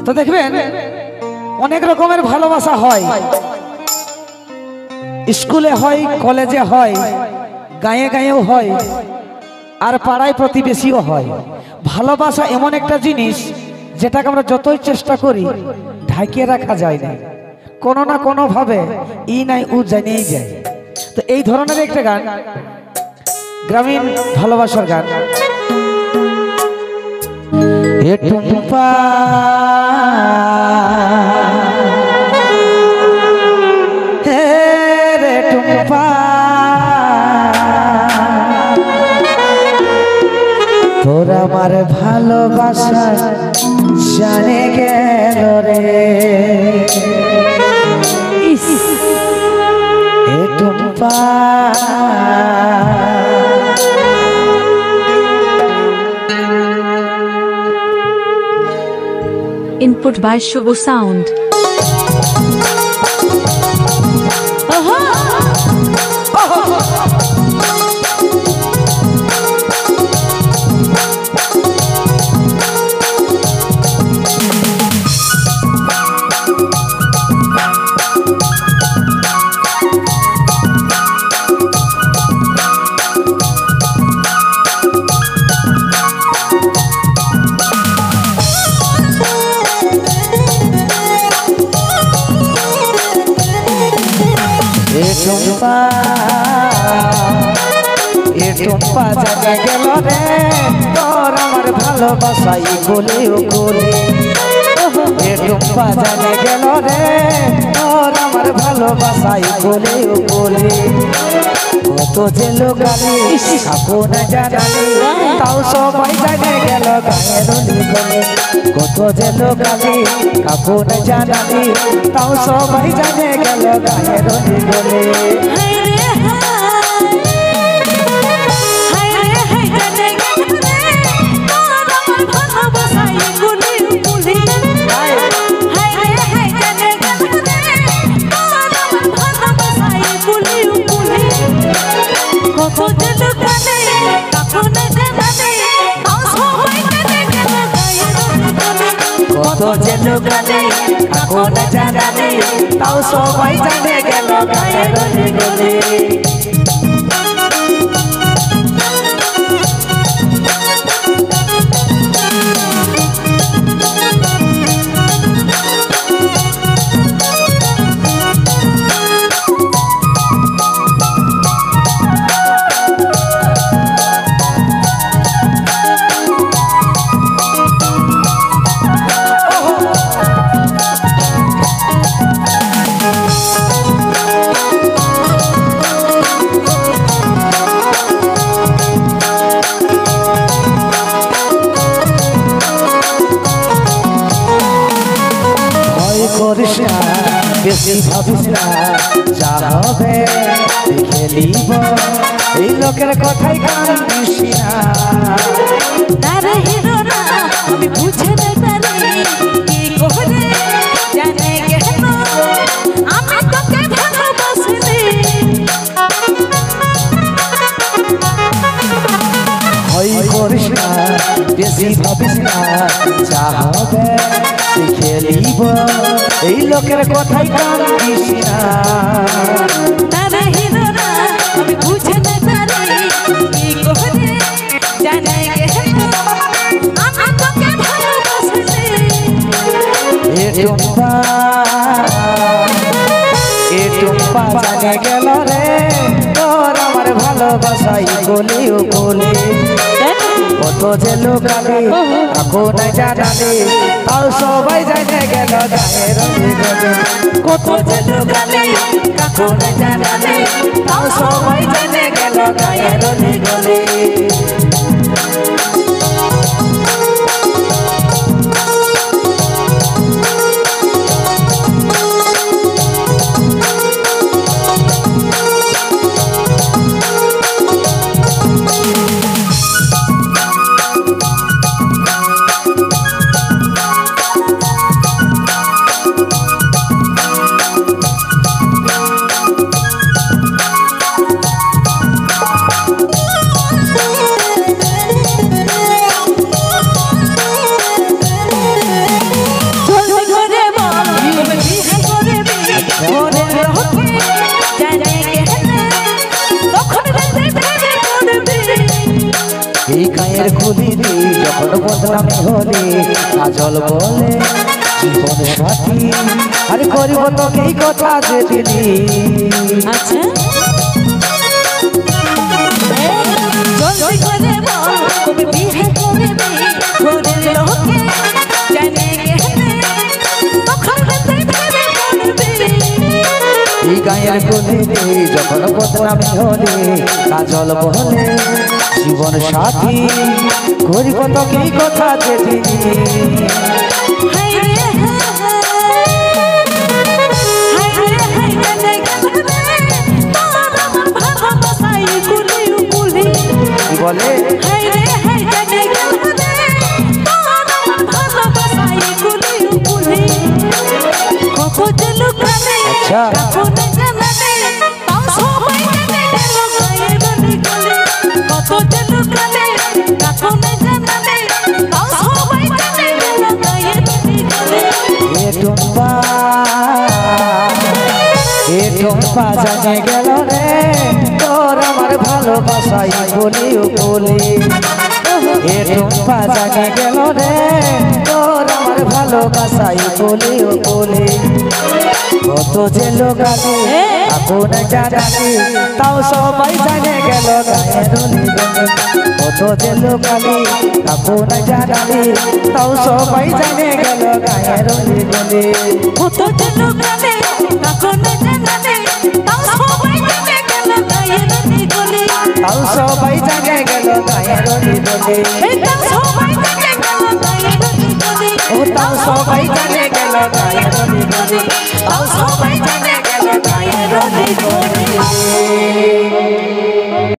তো দেখবেন অনেক রকমের ভালোবাসা হয়, স্কুলে হয়, কলেজে হয়, গায়ে গায়েও হয়, আর পাড়ায় প্রতিবেশীও হয়। ভালোবাসা এমন একটা জিনিস যেটাকে আমরা যতই চেষ্টা করি ঢাকিয়ে রাখা যায় না, কোনো না কোনো ভাবে ই নাই ও জানিয়েই যায়। তো এই ধরনের একটা গান, গ্রামীণ ভালোবাসার গান। হে টুম্পা হে রে টুম্পা, তোর আমার ভালোবাসা জানে গেল রে। হে Tumpa Input by Shubho Sound. Tumpa জানে গেল রে, তোর আমার ভালোবাসাই বলে ও বলে। টুম্পা জানে গেল রে, তোর আমার ভালোবাসাই বলে ও বলে। কত যে লোকালি আপন জানালি, তাও সবাই জানে গেল গায়ের অলি গলি। কত যে লোকালি আপন জানালি, তাও সবাই জানে গেল গায়ের অলি গলি। কত যে লোকালে এখন জানালে, তাও সবাই জানে গেল গায়ের অলি গলি। করিস না বেশি ভাবিস না, যা হবে দেখে নিব, এই লোকের কথাই কান দিস না। তারা হিরো না আমি বুঝে না পারি, কি করে জানে কেন আমি তোকে ভালোবাসিনি। ভয় করিস না বেশি ভাবিস না, যা হবে দেখে নিব, এই লোকের কথাই কান দিস না। তারা হিরো না আমি বুঝে না পারি, কি করে জানে কেন আমি তোকে ভালোবাসিনি। এ টুম্পা জানে গেল রে, তোর আমার ভালোবাসাই বলি ও বলে। কত যে লোকালে এখন জানালে, তাও সবাই জানে গেল গায়ের অলি গলি। কত যে লোকালে এখন জানালে, তাও সবাই জানে গেল গায়ের অলি গলি। বদনামি হলে কাজল বলে জীবন সাথী আরে করিব তোকে এই কথা যে দিলি আচ্ছা জলদি করে বল কবে বিয়ে করবি ঘরের লোকে জানে গেলে তখন রাতে ভেবে পড়বি এই গায়ের গলিতে যখন বদনামি হলে কাজল বলে জীবন সাথী করিব তোকে এই কথা যে দিলি হাই রে হাই রে হাই জানে গেলে তোর আমার ভালোবাসাই গুলি গুলি কি বলে হাই রে হাই জানে গেলে তোর আমার ভালোবাসাই গুলি গুলি কত যে লুকানে আচ্ছা। কত না জানে তাও সবাই জানে গেল গায়ে গলি গলি কত যে লুকানে কত না জানে তাও সবাই জানে গেল গায়ে গলি গলি এ টুম্পা জানে গেল রে তোর আমার ভালোবাসাই বলি বলি এ টুম্পা জানে গেল রে তোর আমার ভালোবাসাই বলি বলি কত যে লোক আছে আপন জানানি তাও সবাই জানে গেল গায়ের কত যে লোক আছে আপন জানানি তাও সবাই জানে গেল গায়ের গলি কত যে লুকানে কত না জানে তাও সবাই জানে গেল গায়ে গলি গলি তাও সবাই জানে গেল গায়ের গলি এই তাও সবাই জানে গেল গায়ে গলি গলি ও তাও সবাই জানে গেল গায়ের গলি তাও সবাই